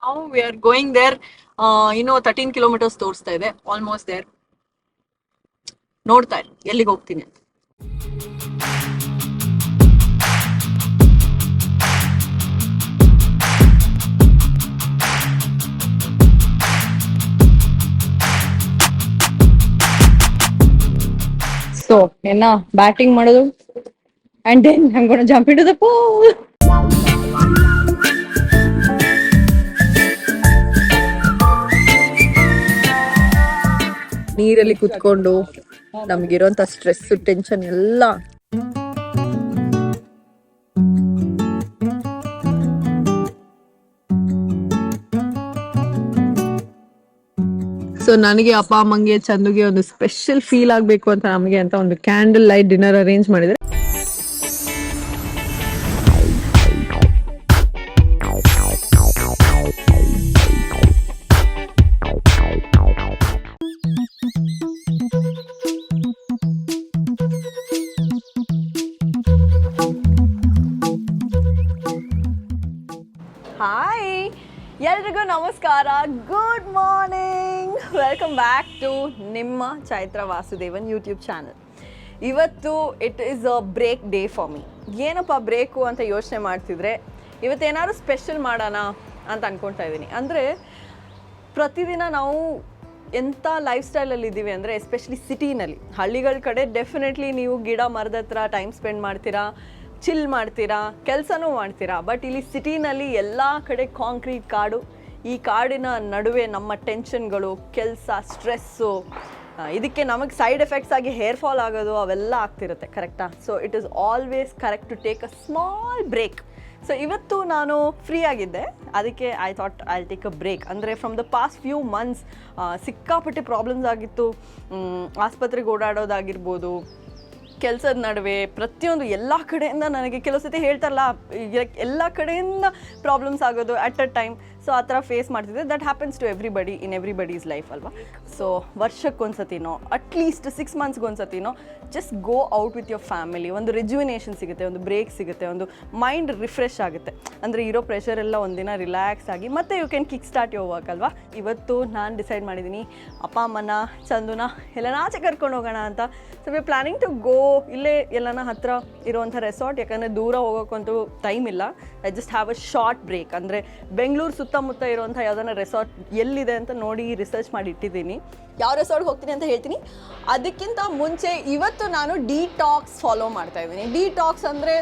Now we are going there. 13 kilometers ತೋರಿಸ್ತಾ ಇದೆ. Almost there. ನೋಡ್ತಾ ಇರಿ ಎಲ್ಲಿಗೆ ಹೋಗ್ತೀನಿ ಅಂತ. So, ಬ್ಯಾಟಿಂಗ್ ಮಾಡೋದು and then I'm going to jump into the pool. ನೀರಲ್ಲಿ ಕುತ್ಕೊಂಡು ನಮ್ಗಿರೋಂಥ ಸ್ಟ್ರೆಸ್ ಟೆನ್ಷನ್ ಎಲ್ಲ ಸೊ ನನಗೆ ಅಪ್ಪ ಅಮ್ಮಂಗೆ ಚಂದುಗೆ ಒಂದು ಸ್ಪೆಷಲ್ ಫೀಲ್ ಆಗ್ಬೇಕು ಅಂತ ನಮಗೆ ಅಂತ ಒಂದು ಕ್ಯಾಂಡಲ್ ಲೈಟ್ ಡಿನ್ನರ್ ಅರೇಂಜ್ ಮಾಡಿದ್ರೆ. ಹಾಯ್, ಎಲ್ರಿಗೂ ನಮಸ್ಕಾರ, good morning, welcome back to ನಿಮ್ಮ ಚೈತ್ರ ವಾಸುದೇವನ್ ಯೂಟ್ಯೂಬ್ ಚಾನಲ್. ಇವತ್ತು it is a break day for me. ಏನಪ್ಪ ಬ್ರೇಕು ಅಂತ ಯೋಚನೆ ಮಾಡ್ತಿದ್ರೆ ಇವತ್ತೇನಾದ್ರು ಸ್ಪೆಷಲ್ ಮಾಡೋಣ ಅಂತ ಅಂದ್ಕೊಳ್ತಾ ಇದ್ದೀನಿ. ಅಂದರೆ ಪ್ರತಿದಿನ ನಾವು ಎಂಥ ಲೈಫ್ ಸ್ಟೈಲಲ್ಲಿ ಇದ್ದೀವಿ ಅಂದರೆ, ಎಸ್ಪೆಷಲಿ ಸಿಟಿನಲ್ಲಿ, ಹಳ್ಳಿಗಳ ಕಡೆ ಡೆಫಿನೆಟ್ಲಿ ನೀವು ಗಿಡ ಮರದ ಹತ್ರ ಟೈಮ್ ಸ್ಪೆಂಡ್ ಮಾಡ್ತೀರಾ, ಚಿಲ್ ಮಾಡ್ತೀರಾ, ಕೆಲಸನೂ ಮಾಡ್ತೀರಾ. ಬಟ್ ಇಲ್ಲಿ ಸಿಟಿನಲ್ಲಿ ಎಲ್ಲ ಕಡೆ ಕಾಂಕ್ರೀಟ್ ಕಾಡು. ಈ ಕಾಡಿನ ನಡುವೆ ನಮ್ಮ ಟೆನ್ಷನ್ಗಳು, ಕೆಲಸ, ಸ್ಟ್ರೆಸ್ಸು, ಇದಕ್ಕೆ ನಮಗೆ ಸೈಡ್ ಎಫೆಕ್ಟ್ಸ್ ಆಗಿ ಹೇರ್ ಫಾಲ್ ಆಗೋದು ಅವೆಲ್ಲ ಆಗ್ತಿರುತ್ತೆ. ಕರೆಕ್ಟಾ? So it is always correct to take a small break. So ಇವತ್ತು ನಾನು ಫ್ರೀ ಆಗಿದ್ದೆ, ಅದಕ್ಕೆ I thought I take a break. ಅಂದರೆ from the past few months ಸಿಕ್ಕಾಪಟ್ಟೆ ಪ್ರಾಬ್ಲಮ್ಸ್ ಆಗಿತ್ತು. ಆಸ್ಪತ್ರೆಗೆ ಓಡಾಡೋದಾಗಿರ್ಬೋದು, ಕೆಲಸದ ನಡುವೆ ಪ್ರತಿಯೊಂದು ಎಲ್ಲ ಕಡೆಯಿಂದ ನನಗೆ ಕೆಲವು ಸತಿ ಹೇಳ್ತಾರಲ್ಲ, ಎಲ್ಲ ಕಡೆಯಿಂದ ಪ್ರಾಬ್ಲಮ್ಸ್ ಆಗೋದು ಅಟ್ ಅ ಟೈಮ್. ಸೊ ಆ ಥರ ಫೇಸ್ ಮಾಡ್ತಿದ್ದೆ. That happens to everybody in everybody's life ಅಲ್ವಾ. ಸೊ ವರ್ಷಕ್ಕೊಂದ್ಸತಿನೋ ಅಟ್ಲೀಸ್ಟ್ 6 ಮಂತ್ಸ್ಗೊಂದ್ಸತಿನೋ just go out with your family. ಒಂದು ರಿಜ್ಯುವಿನೇಷನ್ ಸಿಗುತ್ತೆ, ಒಂದು ಬ್ರೇಕ್ ಸಿಗುತ್ತೆ, ಒಂದು ಮೈಂಡ್ ರಿಫ್ರೆಶ್ ಆಗುತ್ತೆ. ಅಂದರೆ ಇರೋ ಪ್ರೆಷರ್ ಎಲ್ಲ ಒಂದಿನ ರಿಲ್ಯಾಕ್ಸ್ ಆಗಿ ಮತ್ತೆ you can kick start your work ಅಲ್ವಾ. ಇವತ್ತು ನಾನು ಡಿಸೈಡ್ ಮಾಡಿದ್ದೀನಿ, ಅಪ್ಪ ಅಮ್ಮನ ಚಂದುನ ಎಲ್ಲನಾಚೆ ಕರ್ಕೊಂಡು ಹೋಗೋಣ ಅಂತ. So we planning to go ಇಲ್ಲೇ ಎಲ್ಲನ ಹತ್ತಿರ ಇರುವಂಥ ರೆಸಾರ್ಟ್. ಯಾಕಂದರೆ ದೂರ ಹೋಗೋಕ್ಕಂತೂ ಟೈಮ್ ಇಲ್ಲ. I just have a short break. ಅಂದರೆ ಬೆಂಗಳೂರು ಸುತ್ತಮುತ್ತ ಇರುವಂಥ ಯಾವುದನ್ನ ರೆಸಾರ್ಟ್ ಎಲ್ಲಿದೆ ಅಂತ ನೋಡಿ ರಿಸರ್ಚ್ ಮಾಡಿ ಇಟ್ಟಿದ್ದೀನಿ. ಯಾವ ರೆಸಾರ್ಟ್ಗೆ ಹೋಗ್ತೀನಿ ಅಂತ ಹೇಳ್ತೀನಿ. ಅದಕ್ಕಿಂತ ಮುಂಚೆ ಇವತ್ತು ನಾನು ಡಿಟಾಕ್ಸ್ ಫಾಲೋ ಮಾಡ್ತಾ ಇದ್ದೀನಿ. ಡಿಟಾಕ್ಸ್ ಅಂದರೆ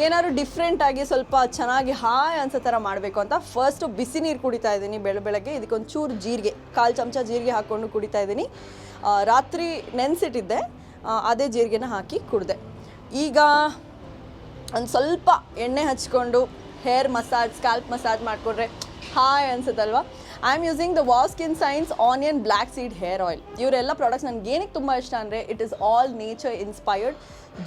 ಏನಾದ್ರು ಡಿಫ್ರೆಂಟಾಗಿ ಸ್ವಲ್ಪ ಚೆನ್ನಾಗಿ ಹಾಯ್ ಅನ್ಸೋ ಥರ ಮಾಡಬೇಕು ಅಂತ ಫಸ್ಟು ಬಿಸಿ ನೀರು ಕುಡಿತಾ ಇದ್ದೀನಿ ಬೆಳಗ್ಗೆ. ಇದಕ್ಕೊಂದು ಚೂರು ಜೀರಿಗೆ, 1/4 ಚಮಚ ಜೀರಿಗೆ ಹಾಕ್ಕೊಂಡು ಕುಡಿತಾ ಇದ್ದೀನಿ. ರಾತ್ರಿ ನೆನೆಸಿಟ್ಟಿದ್ದೆ, ಅದೇ ಜೀರಿಗೆನ ಹಾಕಿ ಕುಡಿದೆ. ಈಗ ಒಂದು ಸ್ವಲ್ಪ ಎಣ್ಣೆ ಹಚ್ಕೊಂಡು ಹೇರ್ ಮಸಾಜ್, ಸ್ಕ್ಯಾಲ್ಪ್ ಮಸಾಜ್ ಮಾಡಿಕೊಂಡ್ರೆ ಹಾಯ್ ಅನ್ಸುತ್ತಲ್ವಾ. I am using the Wow skin science onion black seed hair oil. ಇವರೆಲ್ಲ ಪ್ರಾಡಕ್ಟ್ಸ್ ನನಗೆ ಏನಕ್ಕೆ ತುಂಬ ಇಷ್ಟ ಅಂದರೆ, it is all nature inspired,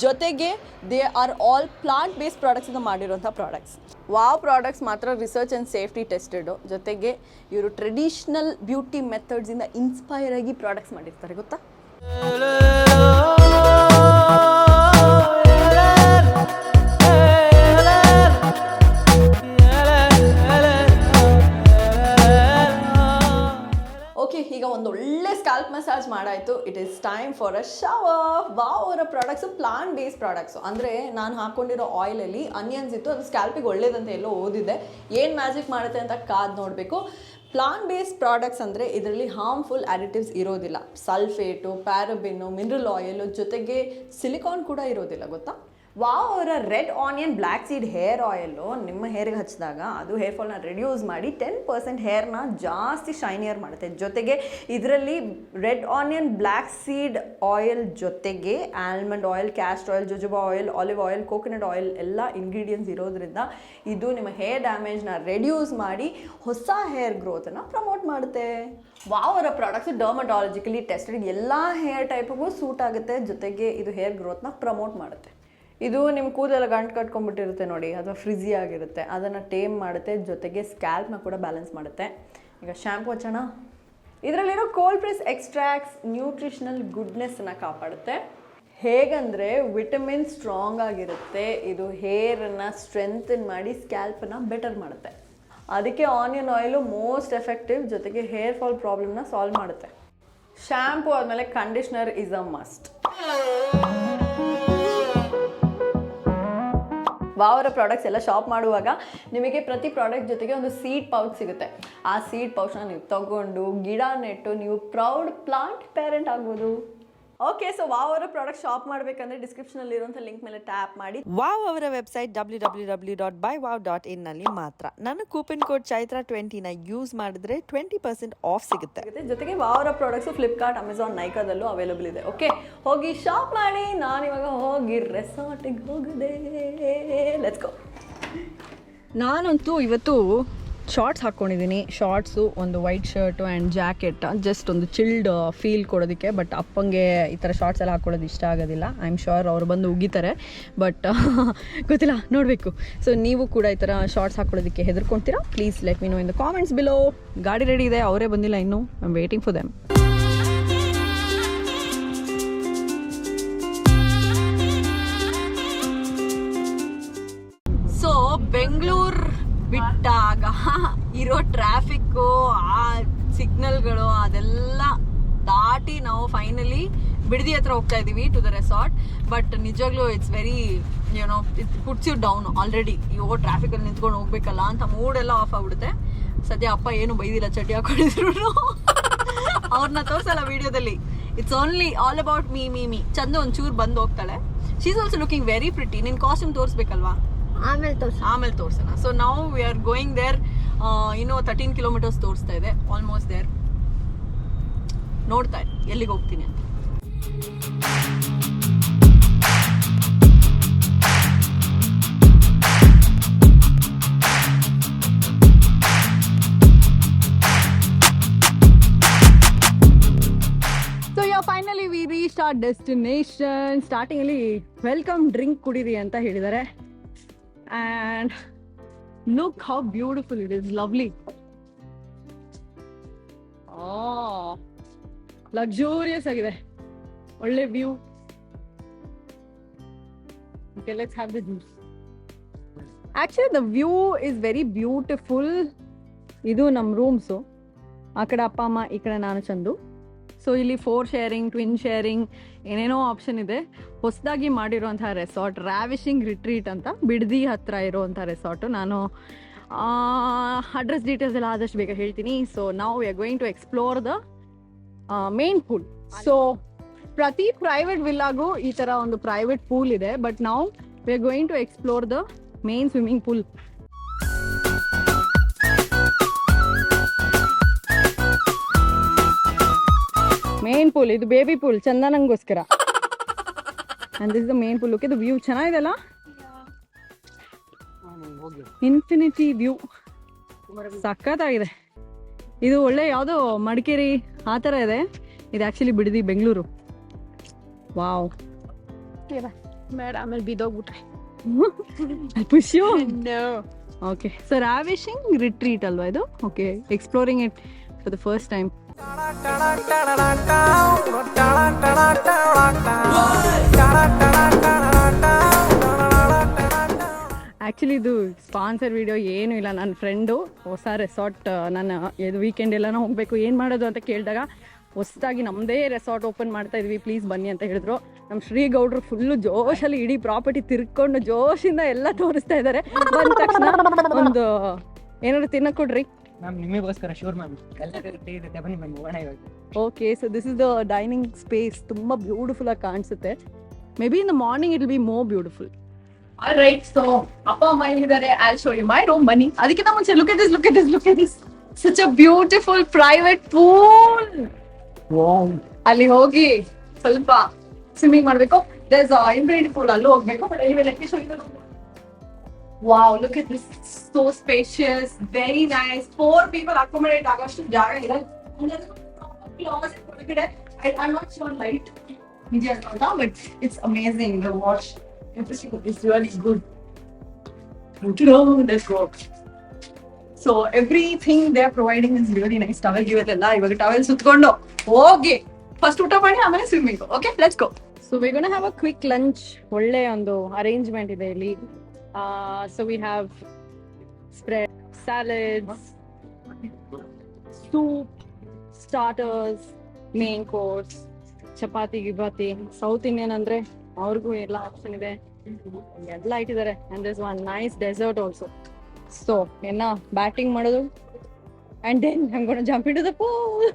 ಜೊತೆಗೆ they are all plant based ಪ್ರಾಡಕ್ಟ್ಸಿಂದ ಮಾಡಿರೋಂಥ ಪ್ರಾಡಕ್ಟ್ಸ್. ವಾವ್ ಪ್ರಾಡಕ್ಟ್ಸ್ ಮಾತ್ರ ರಿಸರ್ಚ್ ಆ್ಯಂಡ್ ಸೇಫ್ಟಿ ಟೆಸ್ಟೆಡು, ಜೊತೆಗೆ ಇವರು ಟ್ರೆಡಿಷ್ನಲ್ ಬ್ಯೂಟಿ ಮೆಥಡ್ಸಿಂದ ಇನ್ಸ್ಪೈರ್ ಆಗಿ ಪ್ರಾಡಕ್ಟ್ಸ್ ಮಾಡಿರ್ತಾರೆ, ಗೊತ್ತಾ. ಈಗ ಒಂದು ಒಳ್ಳೆ ಸ್ಕ್ಯಾಲ್ಪ್ ಮಸಾಜ್ ಮಾಡಾಯಿತು. It is time for a shower. Wow ಅವರ ಪ್ರಾಡಕ್ಟ್ಸು ಪ್ಲಾಂಟ್ ಬೇಸ್ಡ್ ಪ್ರಾಡಕ್ಟ್ಸು. ಅಂದರೆ ನಾನು ಹಾಕ್ಕೊಂಡಿರೋ ಆಯಿಲಲ್ಲಿ ಅನಿಯನ್ಸ್ ಇತ್ತು, ಅದು ಸ್ಕ್ಯಾಲ್ಪಿಗೆ ಒಳ್ಳೇದಂತ ಎಲ್ಲೋ ಓದಿದೆ. ಏನು ಮ್ಯಾಜಿಕ್ ಮಾಡುತ್ತೆ ಅಂತ ಕಾದು ನೋಡಬೇಕು. ಪ್ಲಾಂಟ್ ಬೇಸ್ಡ್ ಪ್ರಾಡಕ್ಟ್ಸ್ ಅಂದರೆ ಇದರಲ್ಲಿ ಹಾರ್ಮ್ಫುಲ್ ಅಡಿಟಿವ್ಸ್ ಇರೋದಿಲ್ಲ. ಸಲ್ಫೇಟು, ಪ್ಯಾರಬಿನ್ನು, ಮಿನರಲ್ ಆಯಿಲು, ಜೊತೆಗೆ ಸಿಲಿಕಾನ್ ಕೂಡ ಇರೋದಿಲ್ಲ, ಗೊತ್ತಾ. ವಾವ್ ಅವರ red onion black seed hair oil ನಿಮ್ಮ ಹೇರ್ಗೆ ಹಚ್ಚಿದಾಗ ಅದು ಹೇರ್ ಫಾಲ್ನ ರಿಡ್ಯೂಸ್ ಮಾಡಿ 10% ಹೇರ್ನ ಜಾಸ್ತಿ ಶೈನಿಯರ್ ಮಾಡುತ್ತೆ. ಜೊತೆಗೆ ಇದರಲ್ಲಿ red onion black seed oil ಜೊತೆಗೆ almond oil, castor oil, jojoba oil, olive oil, coconut oil ಎಲ್ಲ ಇಂಗ್ರೀಡಿಯೆಂಟ್ಸ್ ಇರೋದ್ರಿಂದ ಇದು ನಿಮ್ಮ ಹೇರ್ ಡ್ಯಾಮೇಜ್ನ ರೆಡ್ಯೂಸ್ ಮಾಡಿ ಹೊಸ ಹೇರ್ ಗ್ರೋತನ್ನು ಪ್ರಮೋಟ್ ಮಾಡುತ್ತೆ. ವಾವ್ ಅವರ ಪ್ರಾಡಕ್ಟ್ಸ್ ಡರ್ಮಟಾಲಜಿಕಲಿ ಟೆಸ್ಟೆಡ್, ಎಲ್ಲ ಹೇರ್ ಟೈಪ್ಗೂ ಸೂಟ್ ಆಗುತ್ತೆ. ಜೊತೆಗೆ ಇದು ಹೇರ್ ಗ್ರೋತ್ನ ಪ್ರಮೋಟ್ ಮಾಡುತ್ತೆ. ಇದು ನಿಮ್ಮ ಕೂದಲೆಲ್ಲ ಗಂಟು ಕಟ್ಕೊಂಡ್ಬಿಟ್ಟಿರುತ್ತೆ ನೋಡಿ, ಅಥವಾ ಫ್ರಿಝಿ ಆಗಿರುತ್ತೆ, ಅದನ್ನು ಟೇಮ್ ಮಾಡುತ್ತೆ. ಜೊತೆಗೆ ಸ್ಕ್ಯಾಲ್ಪ್ನ ಕೂಡ ಬ್ಯಾಲೆನ್ಸ್ ಮಾಡುತ್ತೆ. ಈಗ ಶ್ಯಾಂಪು ಹಚ್ಚೋಣ. ಇದರಲ್ಲಿರೋ ಕೋಲ್ಡ್ ಪ್ರೆಸ್ ಎಕ್ಸ್ಟ್ರಾಕ್ಟ್ಸ್ ನ್ಯೂಟ್ರಿಷನಲ್ ಗುಡ್ನೆಸ್ಸನ್ನು ಕಾಪಾಡುತ್ತೆ. ಹೇಗಂದರೆ ವಿಟಮಿನ್ ಸ್ಟ್ರಾಂಗ್ ಆಗಿರುತ್ತೆ. ಇದು ಹೇರನ್ನು ಸ್ಟ್ರೆಂಥನ್ ಮಾಡಿ ಸ್ಕ್ಯಾಲ್ಪನ್ನು ಬೆಟರ್ ಮಾಡುತ್ತೆ. ಅದಕ್ಕೆ ಆನಿಯನ್ ಆಯಿಲು ಮೋಸ್ಟ್ ಎಫೆಕ್ಟಿವ್, ಜೊತೆಗೆ ಹೇರ್ ಫಾಲ್ ಪ್ರಾಬ್ಲಮ್ನ ಸಾಲ್ವ್ ಮಾಡುತ್ತೆ. ಶ್ಯಾಂಪು ಆದಮೇಲೆ ಕಂಡೀಷ್ನರ್ ಇಸ್ ಅ ಮಸ್ಟ್. ವಾವರ ಪ್ರಾಡಕ್ಟ್ಸ್ ಎಲ್ಲ ಶಾಪ್ ಮಾಡುವಾಗ ನಿಮಗೆ ಪ್ರತಿ ಪ್ರಾಡಕ್ಟ್ ಜೊತೆಗೆ ಒಂದು ಸೀಡ್ ಪೌಚ್ ಸಿಗುತ್ತೆ. ಆ ಸೀಡ್ ಪೌಚ್ನ ನೀವು ತಗೊಂಡು ಗಿಡ ನೆಟ್ಟು ನೀವು ಪ್ರೌಡ್ ಪ್ಲಾಂಟ್ ಪೇರೆಂಟ್ ಆಗ್ಬೋದು. ಓಕೆ, ಸೊ ವಾವ್ ಅವರ ಪ್ರಾಡಕ್ಟ್ ಶಾಪ್ ಮಾಡಬೇಕಂದ್ರೆ ಡಿಸ್ಕ್ರಿಪ್ಷನಲ್ಲಿ ಇರುವಂಥ ಲಿಂಕ್ ಮೇಲೆ ಟ್ಯಾಪ್ ಮಾಡಿ. ವಾವ್ ಅವರ ವೆಬ್ಸೈಟ್ www.buywow.in ನಲ್ಲಿ ಮಾತ್ರ ನನ್ನ ಕೂಪನ್ ಕೋಡ್ ಚೈತ್ರ 20ನ ಯೂಸ್ ಮಾಡಿದ್ರೆ 20% ಆಫ್ ಸಿಗುತ್ತೆ. ಜೊತೆಗೆ ವಾವ್ ಅವರ ಪ್ರಾಡಕ್ಟ್ಸು ಫ್ಲಿಪ್ಕಾರ್ಟ್, ಅಮೆಝಾನ್, ನೈಕಾದಲ್ಲೂ ಅವೈಲೇಬಲ್ ಇದೆ. ಓಕೆ, ಹೋಗಿ ಶಾಪ್ ಮಾಡಿ. ನಾನಿವಾಗ ಹೋಗಿ ರೆಸಾರ್ಟಿಗೆ ಹೋಗದೆ. Let's go. ನಾನಂತೂ ಇವತ್ತು ಶಾರ್ಟ್ಸ್ ಹಾಕ್ಕೊಂಡಿದ್ದೀನಿ. ಶಾರ್ಟ್ಸು, ಒಂದು white shirt and jacket, just ಒಂದು ಚಿಲ್ಡ್ ಫೀಲ್ ಕೊಡೋದಕ್ಕೆ. ಬಟ್ ಅಪ್ಪಂಗೆ ಈ ಥರ ಶಾರ್ಟ್ಸ್ ಎಲ್ಲ ಹಾಕ್ಕೊಳ್ಳೋದು ಇಷ್ಟ ಆಗೋದಿಲ್ಲ. ಐ ಆಮ್ ಶ್ಯೂರ್ ಅವ್ರು ಬಂದು ಉಗಿತಾರೆ, ಬಟ್ ಗೊತ್ತಿಲ್ಲ, ನೋಡಬೇಕು. ಸೊ ನೀವು ಕೂಡ ಈ ಥರ ಶಾರ್ಟ್ಸ್ ಹಾಕ್ಕೊಳ್ಳೋದಕ್ಕೆ ಹೆದರ್ಕೊಳ್ತೀರಾ? Please let me know in the comments below. ಗಾಡಿ ರೆಡಿ ಇದೆ, ಅವರೇ ಬಂದಿಲ್ಲ ಇನ್ನೂ. I am waiting for them. So Bengaluru ಬಿಟ್ಟಾಗ ಇರೋ ಟ್ರಾಫಿಕ್ಕು, ಆ ಸಿಗ್ನಲ್ಗಳು ಅದೆಲ್ಲ ದಾಟಿ ನಾವು ಫೈನಲಿ ಬಿಡದಿ ಹತ್ರ ಹೋಗ್ತಾ ಇದ್ದೀವಿ ಟು ದ ರೆಸಾರ್ಟ್. ಬಟ್ ನಿಜವಾಗ್ಲೂ it's very you know it puts you down already. ಇವು ಟ್ರಾಫಿಕಲ್ಲಿ ನಿಂತ್ಕೊಂಡು ಹೋಗ್ಬೇಕಲ್ಲ ಅಂತ ಮೂಡೆಲ್ಲ ಆಫ್ ಆಗ್ಬಿಡುತ್ತೆ. ಸದ್ಯ ಅಪ್ಪ ಏನು ಬೈದಿಲ್ಲ, ಚಡ್ಡಿ ಹಾಕೊಂಡಿದ್ರು. ಅವ್ರನ್ನ ತೋರ್ಸಲ್ಲ ವಿಡಿಯೋದಲ್ಲಿ. It's only all about me. ಚಂದ ಒಂಚೂರು ಬಂದು ಹೋಗ್ತಾಳೆ. She is also looking very pretty. ನಿನ್ನ ಕಾಸ್ಟ್ಯೂಮ್ ತೋರಿಸ್ಬೇಕಲ್ವಾ? ಆಮೇಲೆ ತೋರ್ಸೋಣ. ಸೊ ನಾವು ವಿ ಆರ್ ಗೋಯಿಂಗ್ ದೇರ್. ಇನ್ನೂ 13 ಕಿಲೋಮೀಟರ್ಸ್ ತೋರಿಸ್ತಾ ಇದೆ, ಆಲ್ಮೋಸ್ಟ್ ದೇರ್. ನೋಡ್ತಾ ಎಲ್ಲಿಗೆ ಹೋಗ್ತೀನಿ ಅಂತ. So finally we reach our destination. ಸ್ಟಾರ್ಟಿಂಗಲ್ಲಿ ವೆಲ್ಕಮ್ ಡ್ರಿಂಕ್ ಕುಡೀರಿ ಅಂತ ಹೇಳಿದ್ದಾರೆ. And look how beautiful it is. Lovely. Oh, luxurious agide. Olle view. Okay, let's have the juice. Actually the view is very beautiful. Idu nam rooms. ಆ ಕಡೆ ಅಪ್ಪ ಅಮ್ಮ, ಈ ಕಡೆ ನಾನು ಚಂದು. ಸೊ ಇಲ್ಲಿ 4 ಶೇರಿಂಗ್, ಟ್ವಿನ್ ಶೇರಿಂಗ್, ಏನೇನೋ ಆಪ್ಷನ್ ಇದೆ. ಹೊಸದಾಗಿ ಮಾಡಿರುವಂತಹ ರೆಸಾರ್ಟ್ ರಾವಿಶಿಂಗ್ ರಿಟ್ರೀಟ್ ಅಂತ, ಬಿಡದಿ ಹತ್ರ ಇರುವಂಥ ರೆಸಾರ್ಟು. ನಾನು ಅಡ್ರೆಸ್ ಡೀಟೇಲ್ಸ್ ಎಲ್ಲ ಆದಷ್ಟು ಬೇಗ ಹೇಳ್ತೀನಿ. ಸೊ ನಾವು we are going to explore the main pool. So ಪ್ರತಿ ಪ್ರೈವೇಟ್ ವಿಲ್ಲಾಗೂ ಈ ಥರ ಒಂದು ಪ್ರೈವೇಟ್ ಪೂಲ್ ಇದೆ. ಬಟ್ ನಾವು we are going to explore the main swimming pool. Main pool ಇದು, ಬೇಬಿ ಪೂಲ್ ಚಂದನಂಗೋಸ್ಕರ. And this the main pool. Okay, ಇದು ವ್ಯೂ ಚೆನ್ನಾಗಿದೆಲ್ಲ, ಇನ್ಫಿನಿಟಿ ವ್ಯೂ ಸಖತ್ತಾಗಿದೆ. ಇದು ಒಳ್ಳೆ ಯಾವುದೋ ಮಡಿಕೇರಿ ಆ ಥರ ಇದೆ. ಇದು ಆ್ಯಕ್ಚುಲಿ ಬಿಡದಿ, ಬೆಂಗಳೂರು. ವಾವ್, ಬೇಡ ಆಮೇಲೆ ಬಿದ್ದೋಗ್ಬಿಟ್ರೆ. ಖುಷಿಯೋ? ಓಕೆ, ಸೊ ರಾವಿಶಿಂಗ್ ರಿಟ್ರೀಟ್ ಅಲ್ವಾ ಇದು? Okay, exploring it for the first time. Actually ಇದು ಸ್ಪಾನ್ಸರ್ ವಿಡಿಯೋ ಏನೂ ಇಲ್ಲ. ನನ್ನ ಫ್ರೆಂಡು ಹೊಸ ರೆಸಾರ್ಟ್, ನಾನು ಇದು ವೀಕೆಂಡ್ ಎಲ್ಲನೂ ಹೋಗಬೇಕು, ಏನು ಮಾಡೋದು ಅಂತ ಕೇಳಿದಾಗ ಹೊಸದಾಗಿ ನಮ್ಮದೇ ರೆಸಾರ್ಟ್ ಓಪನ್ ಮಾಡ್ತಾ ಇದ್ವಿ, ಪ್ಲೀಸ್ ಬನ್ನಿ ಅಂತ ಹೇಳಿದ್ರು. ನಮ್ಮ ಶ್ರೀಗೌಡ್ರು ಫುಲ್ಲು ಜೋಶಲ್ಲಿ ಇಡೀ ಪ್ರಾಪರ್ಟಿ ತಿರ್ಕೊಂಡು ಜೋಶಿಂದ ಎಲ್ಲ ತೋರಿಸ್ತಾ ಇದ್ದಾರೆ. ಬಂದ ತಕ್ಷಣ ಒಂದು ಏನಾದ್ರು ತಿನ್ನಕ್ಕೆ ಕೊಡ್ರಿ. ನಿಮಗೋಸ್ಕರ sure ma'am. Okay, so this is the dining space. ತುಂಬ ಬ್ಯೂಟಿಫುಲ್ ಆಗಿ ಕಾಣಿಸುತ್ತೆ. Maybe in the morning it will be more beautiful. Alright, so ಅಪ್ಪ ಅಮ್ಮ ಇದ್ದಾರೆ. I show you my room. ಬನ್ನಿ. ಅದಕ್ಕಿಂತ ಮುಂಚೆ look at this such a beautiful private pool. Wow. ಅಲ್ಲಿ ಹೋಗಿ ಸ್ವಲ್ಪ ಸ್ವಿಮ್ಮಿಂಗ್ ಮಾಡಬೇಕು. There is a infinity pool, ಅಲ್ಲೂ ಹೋಗಬೇಕು. But anyway, let me show you the room. Wow, look at this. So spacious, very nice. 4 people accommodate ಆಗಷ್ಟು ಜಾಗ ಇದೆ. I'm not sure light media but it's amazing. The wash, everything is really good. Let's go. So everything they are providing is really nice. Towel givetella, ivaga towel sutkondo ಹೋಗಿ first ಊಟ ಮಾಡಿ ಆಮೇಲೆ swimming. Okay, let's go. So we gonna have a quick lunch. ಒಳ್ಳೆ ಒಂದು arrangement ಇದೆ ಇಲ್ಲಿ. So we have spread, salads, soup, starters, main course, chapati ಗಿಪಾತಿ. South Indian ಅಂದ್ರೆ ಅವ್ರಿಗೂ ಎಲ್ಲ ಆಪ್ಷನ್ ಇದೆ, ಎಲ್ಲ ಇಟ್ಟಿದ್ದಾರೆ. And this one nice dessert also. So ಏನ ಬ್ಯಾಟಿಂಗ್ ಮಾಡೋದು and then I am gonna jump into the pool.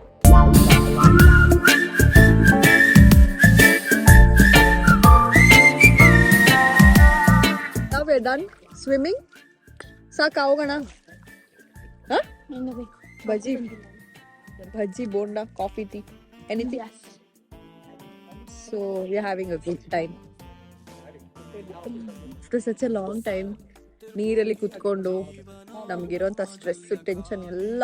Now we're done swimming. ಸಾಕಾ ಹೋಗೋಣ? Bajji bajji bonda coffee tea anything. So we're having a good time. After such a long time ನೀರಲ್ಲಿ ಕುತ್ಕೊಂಡು ನಮ್ಗಿರೋಂಥ stress tension ಎಲ್ಲ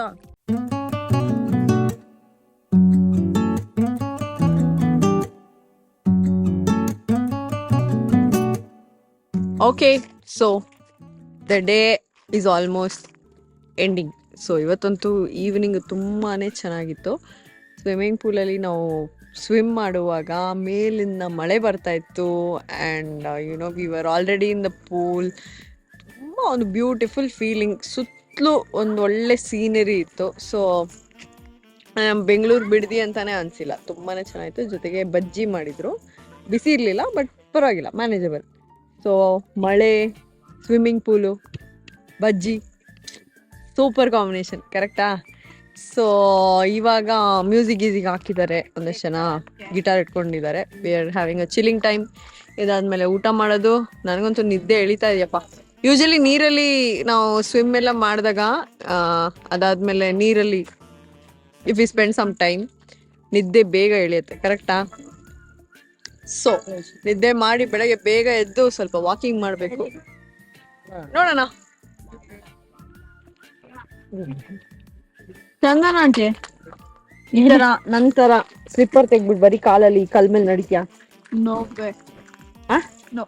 okay. So the day is almost ending. So ಇವತ್ತಂತೂ evening ತುಂಬಾ ಚೆನ್ನಾಗಿತ್ತು. Swimming ಪೂಲಲ್ಲಿ ನಾವು ಸ್ವಿಮ್ ಮಾಡುವಾಗ ಮೇಲಿಂದ ಮಳೆ ಬರ್ತಾ ಇತ್ತು and we were already in the pool. ತುಂಬ ಒಂದು ಬ್ಯೂಟಿಫುಲ್ ಫೀಲಿಂಗ್, ಸುತ್ತಲೂ ಒಂದು ಒಳ್ಳೆ ಸೀನರಿ ಇತ್ತು. ಸೊ ಬೆಂಗಳೂರು ಬಿಡದಿ ಅಂತಾನೆ ಅನಿಸಿಲ್ಲ, ತುಂಬಾ ಚೆನ್ನಾಗಿತ್ತು. ಜೊತೆಗೆ ಬಜ್ಜಿ ಮಾಡಿದರು, ಬಿಸಿ ಇರಲಿಲ್ಲ ಬಟ್ ಪರವಾಗಿಲ್ಲ, ಮ್ಯಾನೇಜಬಲ್. ಸೊ ಮಳೆ, ಸ್ವಿಮ್ಮಿಂಗ್ ಪೂಲು, ಬಜ್ಜಿ, ಸೂಪರ್ ಕಾಂಬಿನೇಷನ್, ಕರೆಕ್ಟಾ? ಸೊ ಇವಾಗ ಮ್ಯೂಸಿಕ್ ಗೀಸಿಗೆ ಹಾಕಿದ್ದಾರೆ, ಒಂದಷ್ಟು ಜನ ಗಿಟಾರ್ ಇಟ್ಕೊಂಡಿದ್ದಾರೆ. We are having a chilling time. ಇದಾದ್ಮೇಲೆ ಊಟ ಮಾಡೋದು. ನನಗಂತೂ ನಿದ್ದೆ ಎಳಿತಾ ಇದೆಯಪ್ಪ. ಯೂಶಲಿ ನೀರಲ್ಲಿ ನಾವು ಸ್ವಿಮ್ ಎಲ್ಲ ಮಾಡಿದಾಗ ಅದಾದ್ಮೇಲೆ ನೀರಲ್ಲಿ if you spend some time ನಿದ್ದೆ ಬೇಗ ಎಳಿಯುತ್ತೆ, ಕರೆಕ್ಟಾ? ಸೊ ನಿದ್ದೆ ಮಾಡಿ ಬೆಳಗ್ಗೆ ಬೇಗ ಎದ್ದು ಸ್ವಲ್ಪ ವಾಕಿಂಗ್ ಮಾಡಬೇಕು. ನೋಡೋಣ. ಚಂದನ ಆಂಟಿ ಈ ತರ ನಂತರ ಸ್ಲಿಪ್ಪರ್ ತೆಗ್ಬಿಟ್ಟು ಬರೀ ಕಾಲಲ್ಲಿ ಕಲ್ ಮೇಲೆ ನಡಿತೀಯಾ? No way. No.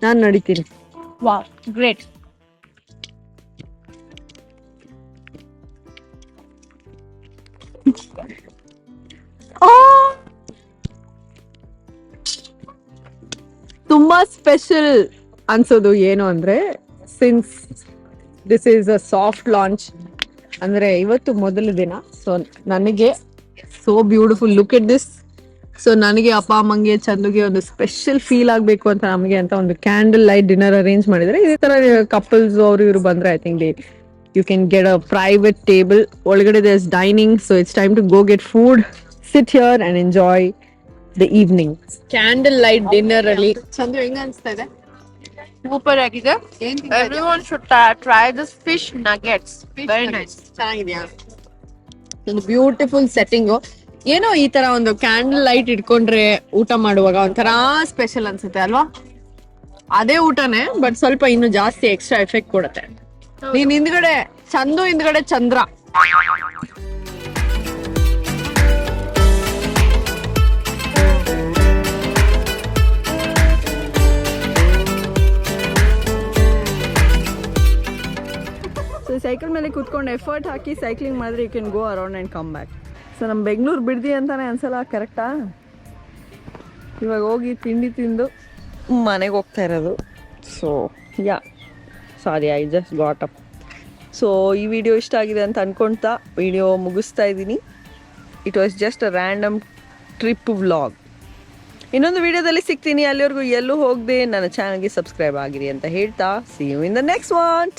ನಾನ್ ನಡಿತೀನಿ. Wow, great. ತುಂಬಾ ಸ್ಪೆಷಲ್ ಅನ್ಸೋದು ಏನು ಅಂದ್ರೆ, since this is a soft launch ಅಂದ್ರೆ ಇವತ್ತು ಮೊದಲ ದಿನ. ಸೊ ನನಗೆ so beautiful, look at this. So ನನಗೆ ಅಪ್ಪ ಅಮ್ಮಂಗೆ ಚಂದುಗೆ ಒಂದು ಸ್ಪೆಷಲ್ ಫೀಲ್ ಆಗಬೇಕು ಅಂತ ನಮಗೆ ಅಂತ ಒಂದು ಕ್ಯಾಂಡಲ್ ಲೈಟ್ ಡಿನ್ನರ್ ಅರೇಂಜ್ ಮಾಡಿದ್ರೆ. ಇದೇ ತರ ಕಪಲ್ಸ್ ಅವರು ಇವರು ಬಂದ್ರೆ I think you can get a private table. ಒಳಗಡೆ there is dining. So it's time to go get food, sit here and enjoy the evening. Candle light dinner ಅಲ್ಲಿ ಚಂದು ಹೆಂಗ ಅನ್ಸ್ತಾ ಇದೆ? Super ಆಗಿದೆ. Everyone should try this fish nuggets. Very nice. ಚೆನ್ನಾಗಿದೆಯಾ? ಒಂದು beautiful setting. ಏನೋ ಈ ತರ ಒಂದು ಕ್ಯಾಂಡಲ್ ಲೈಟ್ ಇಟ್ಕೊಂಡ್ರೆ ಊಟ ಮಾಡುವಾಗ ಒಂಥರ ಸ್ಪೆಷಲ್ ಅನ್ಸುತ್ತೆ ಅಲ್ವಾ? ಅದೇ ಊಟನೇ ಬಟ್ ಸ್ವಲ್ಪ ಇನ್ನು ಜಾಸ್ತಿ ಎಕ್ಸ್ಟ್ರಾ ಎಫೆಕ್ಟ್ ಕೊಡುತ್ತೆ. ನೀನ್ ಹಿಂದ್ಗಡೆ ಚಂದು, ಹಿಂದ್ಗಡೆ ಚಂದ್ರ. ಸೊ ಸೈಕಲ್ ಮೇಲೆ ಕೂತ್ಕೊಂಡು ಎಫರ್ಟ್ ಹಾಕಿ ಸೈಕ್ಲಿಂಗ್ ಮಾಡಿದ್ರೆ you can go around and come back. So ನಮ್ಮ ಬೆಂಗಳೂರು ಬಿಡದಿ ಅಂತಾನೆ ಅನ್ಸಲ್ಲ, ಕರೆಕ್ಟಾ? ಇವಾಗ ಹೋಗಿ ತಿಂಡಿ ತಿಂದು ಮನೆಗೆ ಹೋಗ್ತಾ ಇರೋದು. So yeah sorry, I just got up. So ಈ ವಿಡಿಯೋ ಇಷ್ಟ ಆಗಿದೆ ಅಂತ ಅಂದ್ಕೊಳ್ತಾ ವಿಡಿಯೋ ಮುಗಿಸ್ತಾ ಇದ್ದೀನಿ. It was just a random trip vlog. ಇನ್ನೊಂದು ವಿಡಿಯೋದಲ್ಲಿ ಸಿಗ್ತೀನಿ. ಅಲ್ಲಿವರೆಗೂ ಎಲ್ಲೂ ಹೋಗದೆ ನನ್ನ ಚಾನಲ್ಗೆ ಸಬ್ಸ್ಕ್ರೈಬ್ ಆಗಿರಿ ಅಂತ ಹೇಳ್ತಾ see you in the next one.